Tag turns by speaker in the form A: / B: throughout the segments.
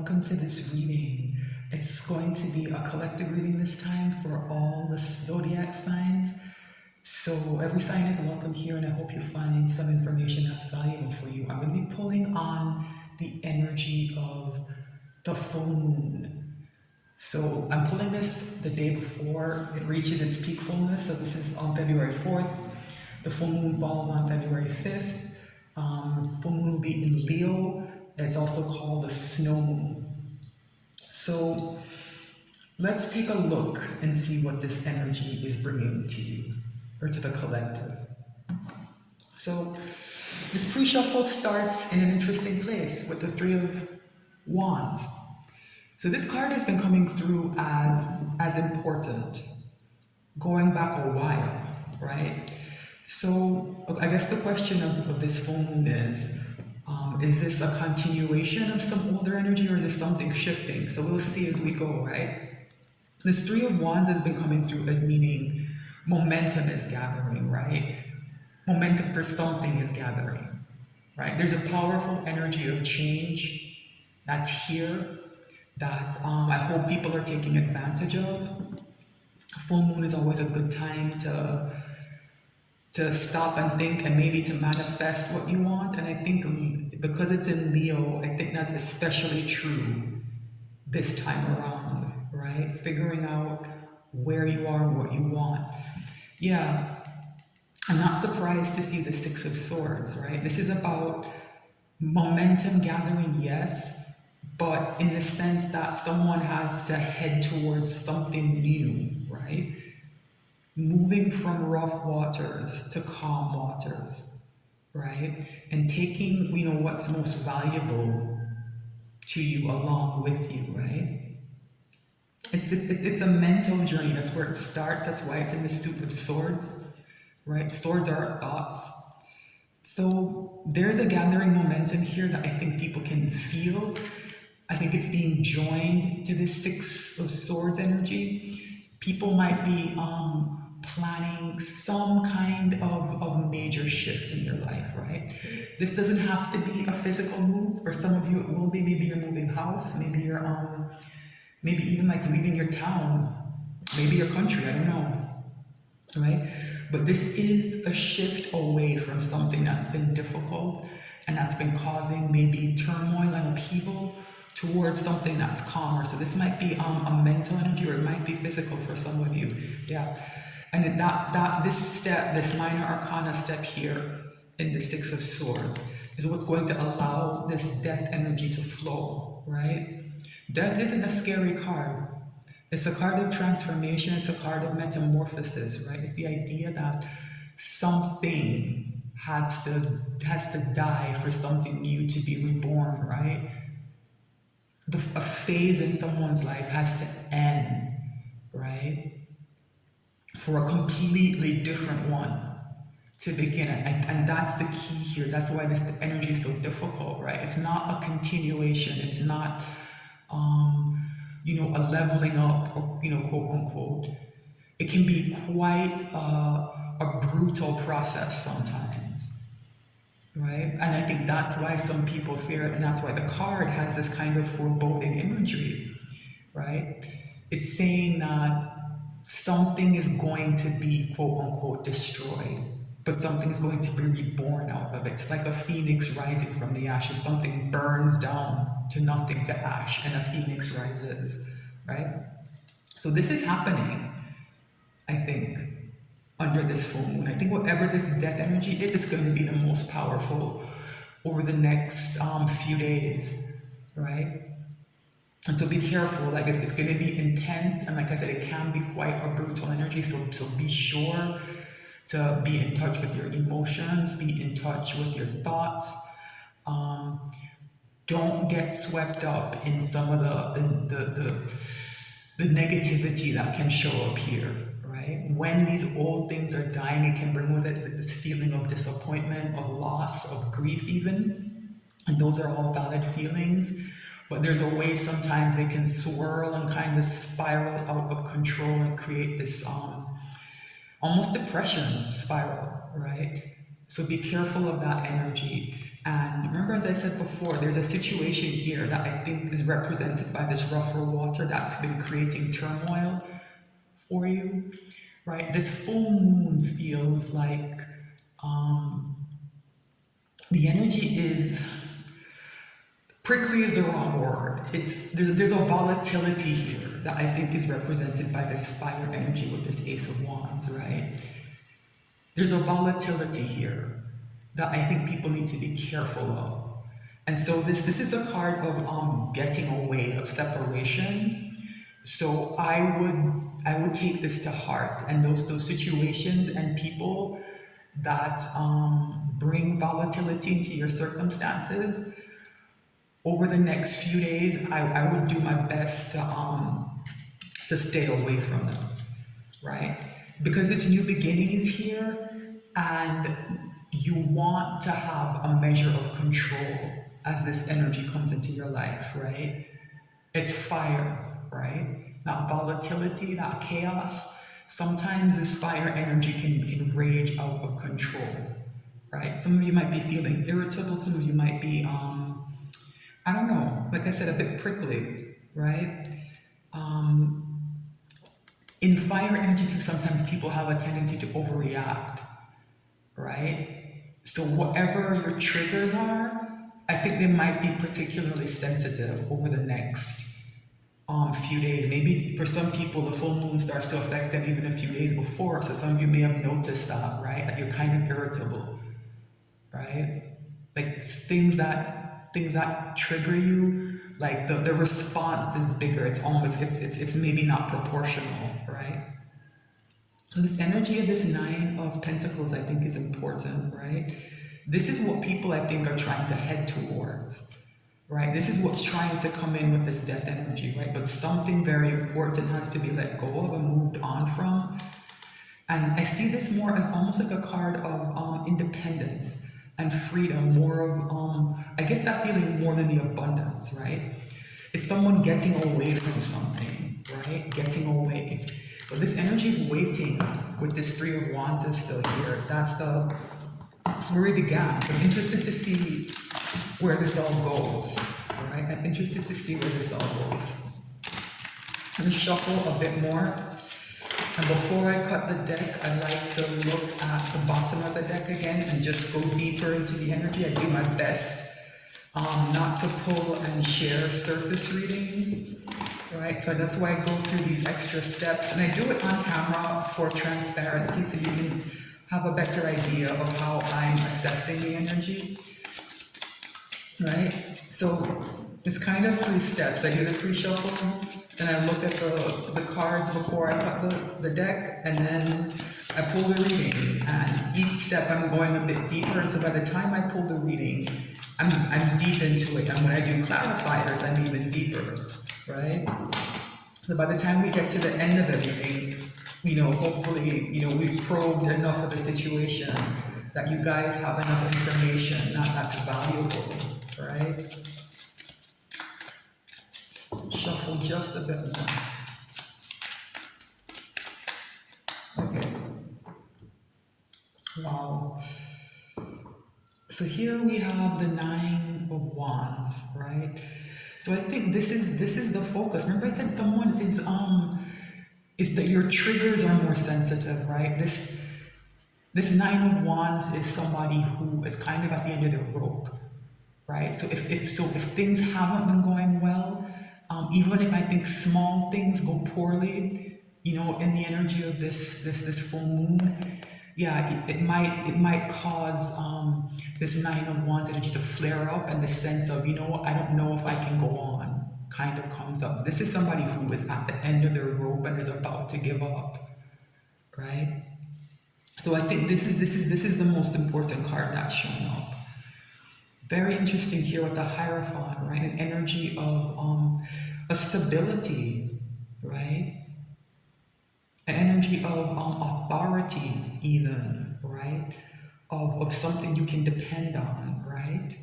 A: welcome to this reading. It's going to be a collective reading this time for all the zodiac signs. So every sign is welcome here, and I hope you find some information that's valuable for you. I'm going to be pulling on the energy of the full moon. So I'm pulling this the day before it reaches its peak fullness. So this is on February 4th. The full moon falls on February 5th. Full moon will be in Leo. It's also called the snow moon. So let's take a look and see what this energy is bringing to you, or to the collective. So this pre-shuffle starts in an interesting place with the Three of Wands. So this card has been coming through as important, going back a while, right? So I guess the question of this full moon is this a continuation of some older energy, or is this something shifting? So we'll see as we go, right? This Three of Wands has been coming through as meaning momentum is gathering, right? Momentum for something is gathering, right? There's a powerful energy of change that's here that I hope people are taking advantage of. Full moon is always a good time to stop and think and maybe to manifest what you want. And I think because it's in Leo, I think that's especially true this time around, right? Figuring out where you are and what you want. Yeah, I'm not surprised to see the Six of Swords, right? This is about momentum gathering, yes, but in the sense that someone has to head towards something new, right? Moving from rough waters to calm waters, right? And taking, what's most valuable to you along with you, right? It's a mental journey. That's where it starts. That's why it's in the Suit of Swords, right? Swords are our thoughts. So there's a gathering momentum here that I think people can feel. I think it's being joined to the Six of Swords energy. People might be planning some kind of major shift in your life, right? This doesn't have to be a physical move. For some of you, it will be. Maybe you're moving house. Maybe you're maybe even like leaving your town, maybe your country. I don't know, right? But this is a shift away from something that's been difficult and that's been causing maybe turmoil and upheaval towards something that's calmer. So this might be a mental energy, or it might be physical for some of you. Yeah. And this minor arcana step here in the Six of Swords is what's going to allow this death energy to flow, right? Death isn't a scary card. It's a card of transformation. It's a card of metamorphosis, right? It's the idea that something has to die for something new to be reborn, right? A phase in someone's life has to end, right? For a completely different one to begin. And that's the key here. That's why this energy is so difficult, right? It's not a continuation. It's not, a leveling up, or, quote unquote. It can be quite a brutal process sometimes, right? And I think that's why some people fear it, and that's why the card has this kind of foreboding imagery, right? It's saying that something is going to be, quote unquote, destroyed, but something is going to be reborn out of it. It's like a phoenix rising from the ashes. Something burns down to nothing, to ash, and a phoenix rises, right? So this is happening, I think, under this full moon. I think whatever this death energy is, it's going to be the most powerful over the next few days, right? And so be careful, like it's going to be intense, and like I said, it can be quite a brutal energy, so be sure to be in touch with your emotions, be in touch with your thoughts. Don't get swept up in some of the negativity that can show up here, right? When these old things are dying, it can bring with it this feeling of disappointment, of loss, of grief even, and those are all valid feelings. But there's a way sometimes they can swirl and kind of spiral out of control and create this almost depression spiral, right? So be careful of that energy. And remember, as I said before, there's a situation here that I think is represented by this rougher water that's been creating turmoil for you, right? This full moon feels like the energy is prickly is the wrong word. There's a volatility here that I think is represented by this fire energy with this Ace of Wands, right? There's a volatility here that I think people need to be careful of. And so this is a card of getting away, of separation. So I would take this to heart, and those situations and people that bring volatility into your circumstances over the next few days, I would do my best to stay away from them, right? Because this new beginning is here, and you want to have a measure of control as this energy comes into your life, right? It's fire, right? That volatility, that chaos. Sometimes this fire energy can rage out of control, right? Some of you might be feeling irritable. Some of you might be, I don't know, like I said, a bit prickly, right? In fire energy too, sometimes people have a tendency to overreact, right? So whatever your triggers are, I think they might be particularly sensitive over the next few days. Maybe for some people, the full moon starts to affect them even a few days before. So some of you may have noticed that, right? That you're kind of irritable, right? Like things that trigger you, like the response is bigger. It's almost it's maybe not proportional, right? So this energy of this Nine of Pentacles, I think, is important, right? This is what people, I think, are trying to head towards, right? This is what's trying to come in with this death energy, right? But something very important has to be let go of and moved on from. And I see this more as almost like a card of independence and freedom, more of, I get that feeling more than the abundance, right? It's someone getting away from something, right? Getting away. But this energy of waiting with this Three of Wands is still here. That's where we began. So I'm interested to see where this all goes, right? I'm interested to see where this all goes. I'm going to shuffle a bit more. And before I cut the deck, I like to look at the bottom of the deck again and just go deeper into the energy. I do my best not to pull and share surface readings, right? So that's why I go through these extra steps. And I do it on camera for transparency so you can have a better idea of how I'm assessing the energy, right? So it's kind of three steps. I do the pre-shuffle, then I look at the cards before I cut the deck, and then I pull the reading. And each step I'm going a bit deeper, and so by the time I pull the reading, I'm deep into it. And when I do clarifiers, I'm even deeper, right? So by the time we get to the end of the reading, hopefully, we've probed enough of the situation that you guys have enough information that's valuable, right? Shuffle just a bit more. Okay. Wow. So here we have the Nine of Wands, right? So I think this is the focus. Remember I said someone is that your triggers are more sensitive, right? This Nine of Wands is somebody who is kind of at the end of their rope, right? So if things haven't been going well, even if I think small things go poorly, in the energy of this full moon, yeah, it might cause this Nine of Wands energy to flare up, and the sense of, I don't know if I can go on kind of comes up. This is somebody who is at the end of their rope and is about to give up, right? So I think this is the most important card that's shown up. Very interesting here with the Hierophant, right? An energy of a stability, right? An energy of authority even, right? Of something you can depend on, right?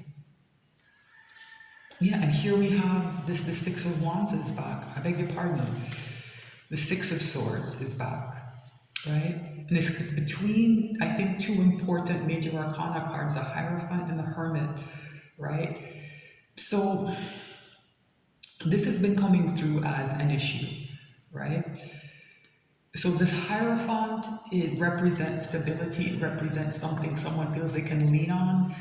A: Yeah, and here we have the Six of Wands is back. I beg your pardon. The Six of Swords is back. right? And it's between, I think, two important major arcana cards, the Hierophant and the Hermit, right? So this has been coming through as an issue, right? So this Hierophant, it represents stability, it represents something someone feels they can lean on.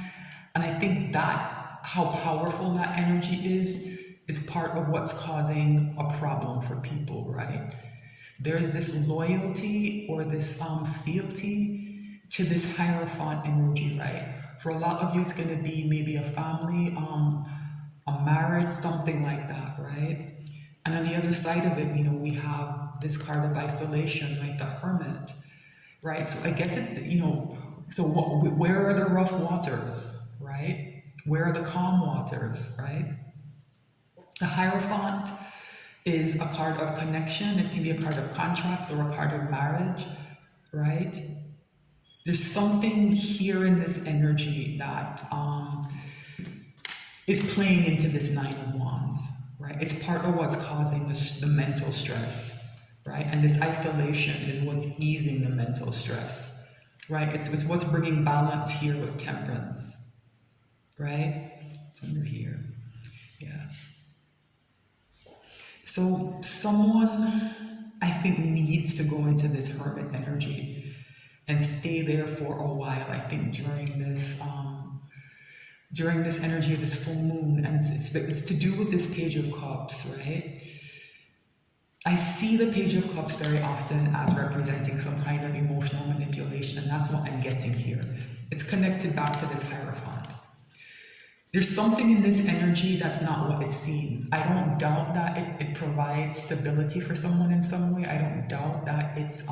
A: And I think that how powerful that energy is part of what's causing a problem for people, right? There's this loyalty or this fealty to this Hierophant energy, right? For a lot of you, it's going to be maybe a family, a marriage, something like that, right? And on the other side of it, we have this card of isolation, right? The Hermit, right? So I guess it's, so where are the rough waters, right? Where are the calm waters, right? The Hierophant is a card of connection. It can be a card of contracts or a card of marriage, right? There's something here in this energy that is playing into this Nine of Wands, right? It's part of what's causing the mental stress, right? And this isolation is what's easing the mental stress, right? It's what's bringing balance here with Temperance, right? It's under here, yeah. So someone, I think, needs to go into this Hermit energy and stay there for a while, I think, during this energy of this full moon. And it's to do with this Page of Cups, right? I see the Page of Cups very often as representing some kind of emotional manipulation, and that's what I'm getting here. It's connected back to this Hierophant. There's something in this energy that's not what it seems. I don't doubt that it provides stability for someone in some way. I don't doubt that it's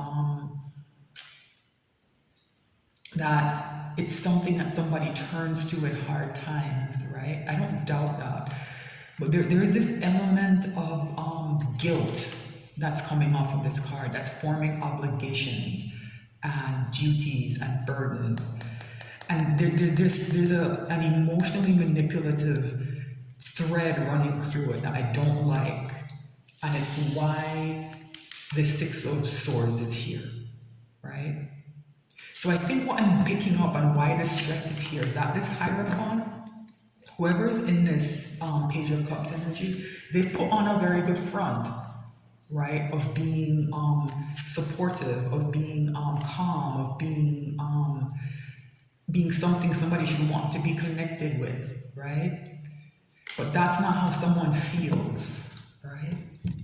A: something that somebody turns to in hard times, right? I don't doubt that. But there is this element of guilt that's coming off of this card, that's forming obligations and duties and burdens. And there's an emotionally manipulative thread running through it that I don't like. And it's why the Six of Swords is here, right? So I think what I'm picking up on why the stress is here is that this Hierophant, whoever's in this Page of Cups energy, they put on a very good front, right? Of being supportive, of being calm, of being something somebody should want to be connected with, right? But that's not how someone feels, right?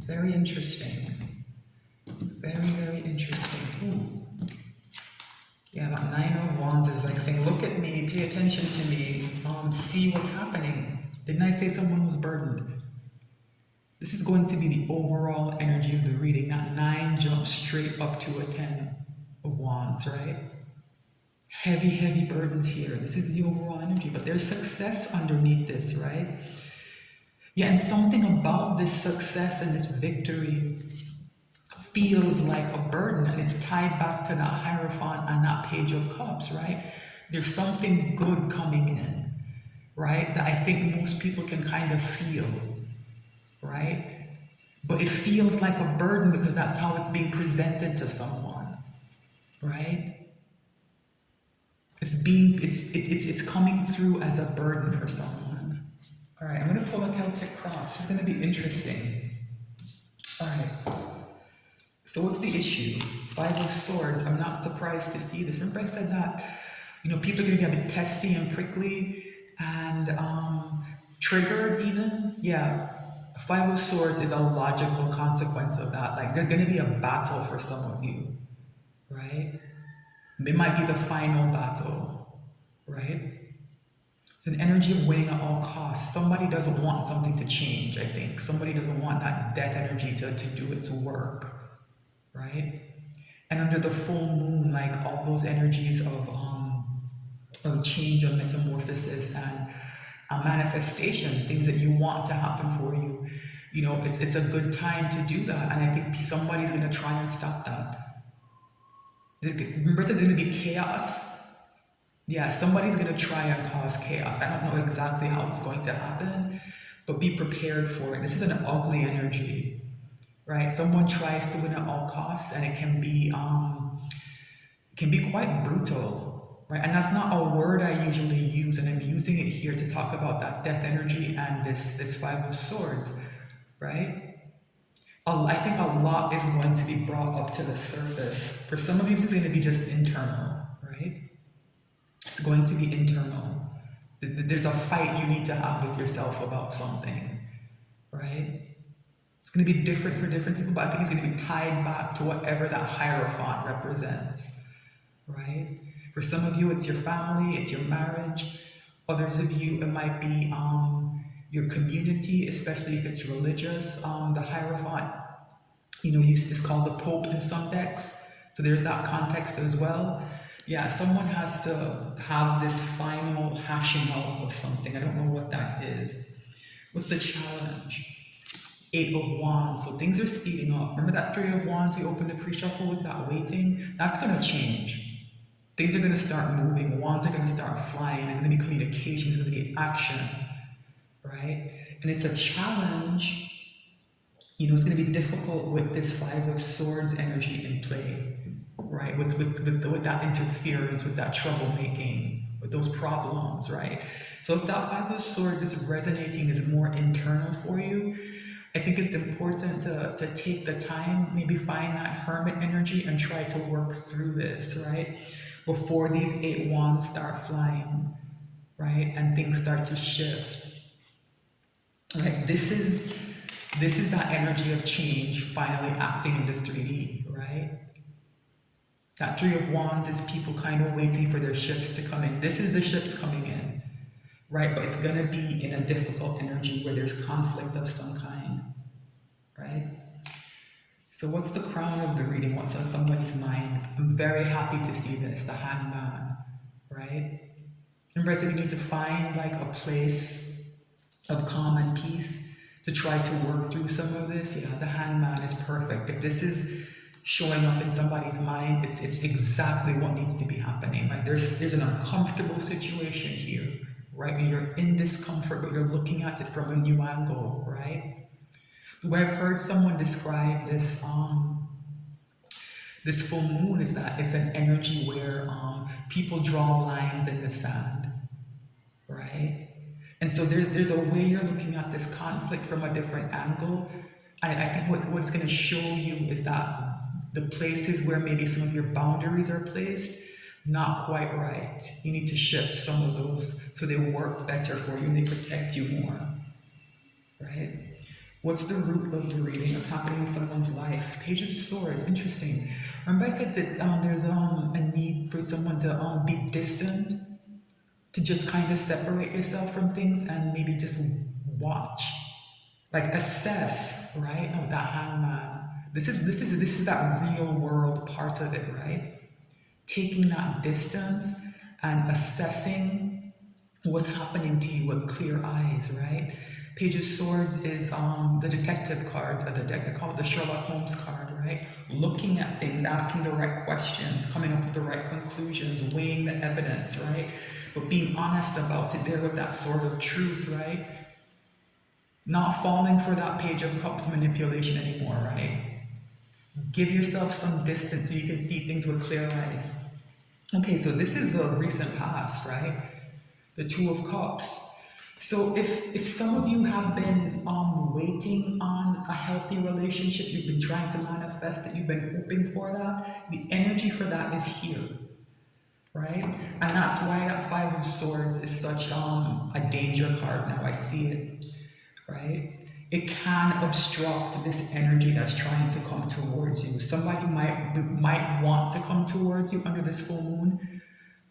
A: Very interesting. Very, very interesting. Ooh. Yeah, that Nine of Wands is like saying, look at me, pay attention to me, see what's happening. Didn't I say someone was burdened? This is going to be the overall energy of the reading. That 9 jumps straight up to a 10 of Wands, right? Heavy, heavy burdens here. This is the overall energy, but there's success underneath this, right? Yeah, and something about this success and this victory feels like a burden, and it's tied back to that Hierophant and that Page of Cups, right? There's something good coming in, right? That I think most people can kind of feel, right? But it feels like a burden because that's how it's being presented to someone, right? It's coming through as a burden for someone. All right, I'm going to pull a Celtic cross. This is going to be interesting. All right. So what's the issue? Five of Swords. I'm not surprised to see this. Remember I said that, people are going to be a bit testy and prickly and triggered even? Yeah. Five of Swords is a logical consequence of that. Like, there's going to be a battle for some of you, right? It might be the final battle, right? It's an energy of winning at all costs. Somebody doesn't want something to change, I think. Somebody doesn't want that death energy to do its work, right? And under the full moon, like all those energies of change, of metamorphosis, and a manifestation, things that you want to happen for you, it's a good time to do that. And I think somebody's going to try and stop that. Remember, there's going to be chaos. Yeah, somebody's going to try and cause chaos. I don't know exactly how it's going to happen, but be prepared for it. This is an ugly energy, right? Someone tries to win at all costs, and it can be can be quite brutal, right? And that's not a word I usually use, and I'm using it here to talk about that death energy and this Five of Swords, right? I think a lot is going to be brought up to the surface. For some of you, this is going to be just internal, right? It's going to be internal. There's a fight you need to have with yourself about something, right? It's going to be different for different people, but I think it's going to be tied back to whatever that Hierophant represents, right? For some of you, it's your family, it's your marriage. Others of you, it might be your community, especially if it's religious. The Hierophant, is called the Pope in some decks. So there's that context as well. Yeah, someone has to have this final hashing out of something. I don't know what that is. What's the challenge? Eight of Wands. So things are speeding up. Remember that Three of Wands we opened the pre-shuffle with, that waiting? That's going to change. Things are going to start moving. Wands are going to start flying. There's going to be communication. There's going to be action, right? And it's a challenge. It's going to be difficult with this Five of Swords energy in play, right? With that interference, with that troublemaking, with those problems, right? So if that Five of Swords is resonating, is more internal for you, I think it's important to take the time, maybe find that Hermit energy and try to work through this, right? Before these Eight Wands start flying, right? And things start to shift. Right? This is that energy of change finally acting in this 3D, right? That Three of Wands is people kind of waiting for their ships to come in. This is the ships coming in, right? But it's going to be in a difficult energy where there's conflict of some kind, right? So what's the crown of the reading? What's on somebody's mind? I'm very happy to see this, the Hangman, right? Remember I said you need to find like a place of calm and peace to try to work through some of this. Yeah, the Hangman is perfect. If this is showing up in somebody's mind, it's exactly what needs to be happening, right? There's an uncomfortable situation here, right? When you're in discomfort, but you're looking at it from a new angle, right? The way I've heard someone describe this this full moon is that it's an energy where people draw lines in the sand, right? And so there's a way you're looking at this conflict from a different angle. And I think what it's going to show you is that the places where maybe some of your boundaries are placed, not quite right. You need to shift some of those so they work better for you and they protect you more, right? What's the root of the reading? What's happening in someone's life? Page of Swords, interesting. Remember I said that there's a need for someone to be distant, to just kind of separate yourself from things and maybe just watch, like assess, right? With that Hangman, this is that real world part of it, right? Taking that distance and assessing what's happening to you with clear eyes, right? Page of Swords is the detective card of the deck. They call it the Sherlock Holmes card, right? Looking at things, asking the right questions, coming up with the right conclusions, weighing the evidence, right? But being honest about it there with that sort of truth, right? Not falling for that Page of Cups manipulation anymore, right? Give yourself some distance so you can see things with clear eyes. Okay, so this is the recent past, right? The Two of Cups. So if some of you have been waiting on a healthy relationship, you've been trying to manifest it, you've been hoping for that, the energy for that is here, right? And that's why that Five of Swords is such a danger card now. I see it, right? It can obstruct this energy that's trying to come towards you. Somebody might want to come towards you under this full moon,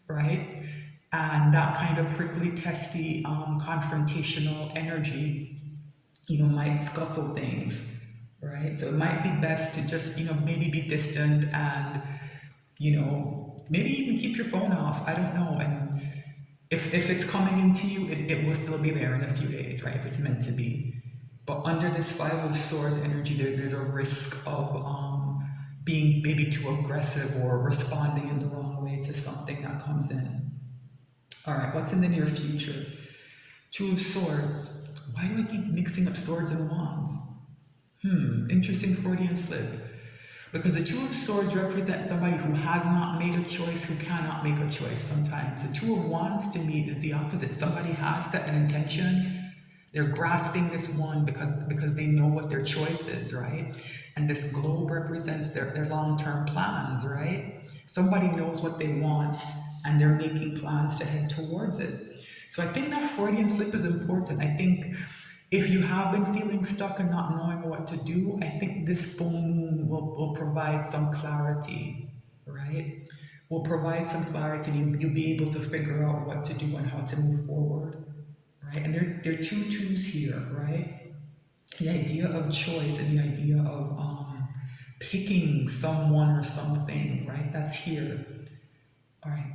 A: right? And that kind of prickly, testy, confrontational energy, might scuttle things, right? So it might be best to just, maybe be distant and, maybe even keep your phone off. I don't know. And if it's coming into you, it will still be there in a few days, right? If it's meant to be. But under this Five of Swords energy, there's a risk of being maybe too aggressive or responding in the wrong way to something that comes in. All right, what's in the near future? Two of Swords. Why do I keep mixing up swords and wands? Interesting Freudian slip. Because the Two of Swords represents somebody who has not made a choice, who cannot make a choice sometimes. The Two of Wands to me is the opposite. Somebody has set an intention. They're grasping this one because they know what their choice is, right? And this globe represents their long-term plans, right? Somebody knows what they want and they're making plans to head towards it. So I think that Freudian slip is important. I think if you have been feeling stuck and not knowing what to do, I think this full moon will provide some clarity, right? Will provide some clarity. You'll be able to figure out what to do and how to move forward, right? And there are two twos here, right? The idea of choice and the idea of picking someone or something, right? That's here, all right?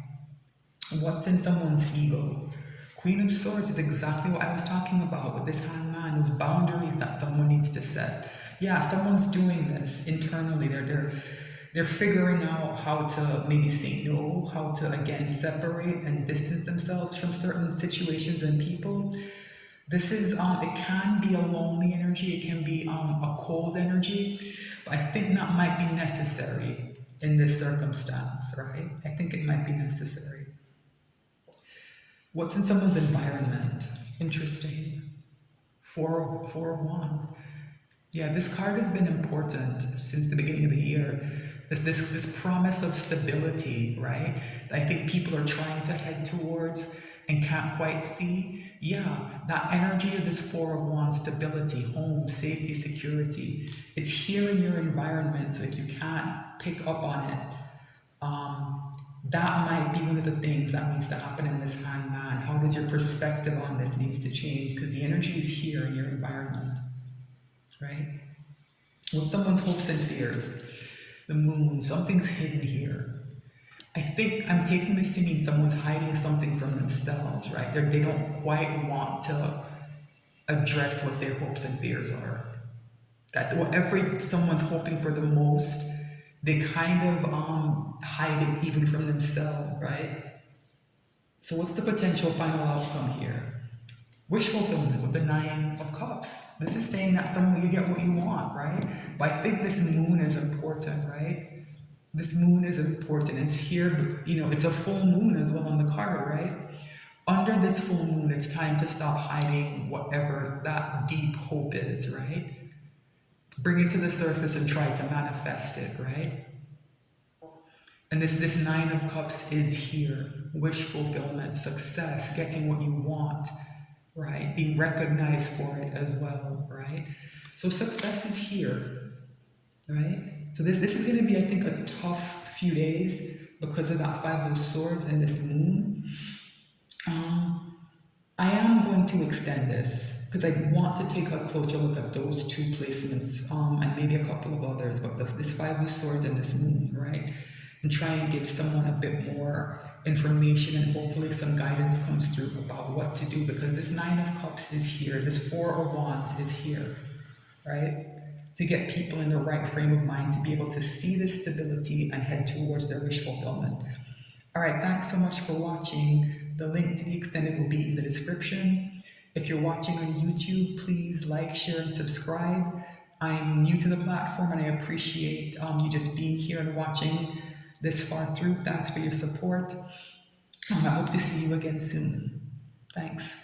A: What's in someone's ego? Queen of Swords is exactly what I was talking about with this hangman, those boundaries that someone needs to set. Yeah, someone's doing this internally. They're figuring out how to maybe say no, how to again separate and distance themselves from certain situations and people. This is it can be a lonely energy, it can be a cold energy, but I think that might be necessary in this circumstance, right? I think it might be necessary. What's in someone's environment? Interesting. Four of Wands. Yeah, this card has been important since the beginning of the year. This promise of stability, right? I think people are trying to head towards and can't quite see. Yeah, that energy of this Four of Wands, stability, home, safety, security. It's here in your environment, so if you can't pick up on it, that might be one of the things that needs to happen in this hangman. How does your perspective on this needs to change? Because the energy is here in your environment, right? With someone's hopes and fears, the moon, something's hidden here. I think I'm taking this to mean someone's hiding something from themselves, right? They don't quite want to address what their hopes and fears are. That whatever someone's hoping for the most, they kind of hide it even from themselves, right? So what's the potential final outcome here? Wish fulfillment with the Nine of Cups. This is saying that someone you get what you want, right? But I think this moon is important, right? This moon is important. It's here, it's a full moon as well on the card, right? Under this full moon, it's time to stop hiding whatever that deep hope is, right? Bring it to the surface and try to manifest it, right? And this Nine of Cups is here. Wish fulfillment, success, getting what you want, right? Being recognized for it as well, right? So success is here, right? So this is going to be, I think, a tough few days because of that Five of Swords and this moon. I am going to extend this because I want to take a closer look at those two placements and maybe a couple of others, but this Five of Swords and this moon, right? And try and give someone a bit more information and hopefully some guidance comes through about what to do because this Nine of Cups is here, this Four of Wands is here, right? To get people in the right frame of mind to be able to see this stability and head towards their wish fulfillment. All right, thanks so much for watching. The link to the extended will be in the description. If you're watching on YouTube, please like, share, and subscribe. I'm new to the platform and I appreciate you just being here and watching this far through. Thanks for your support. I hope to see you again soon. Thanks.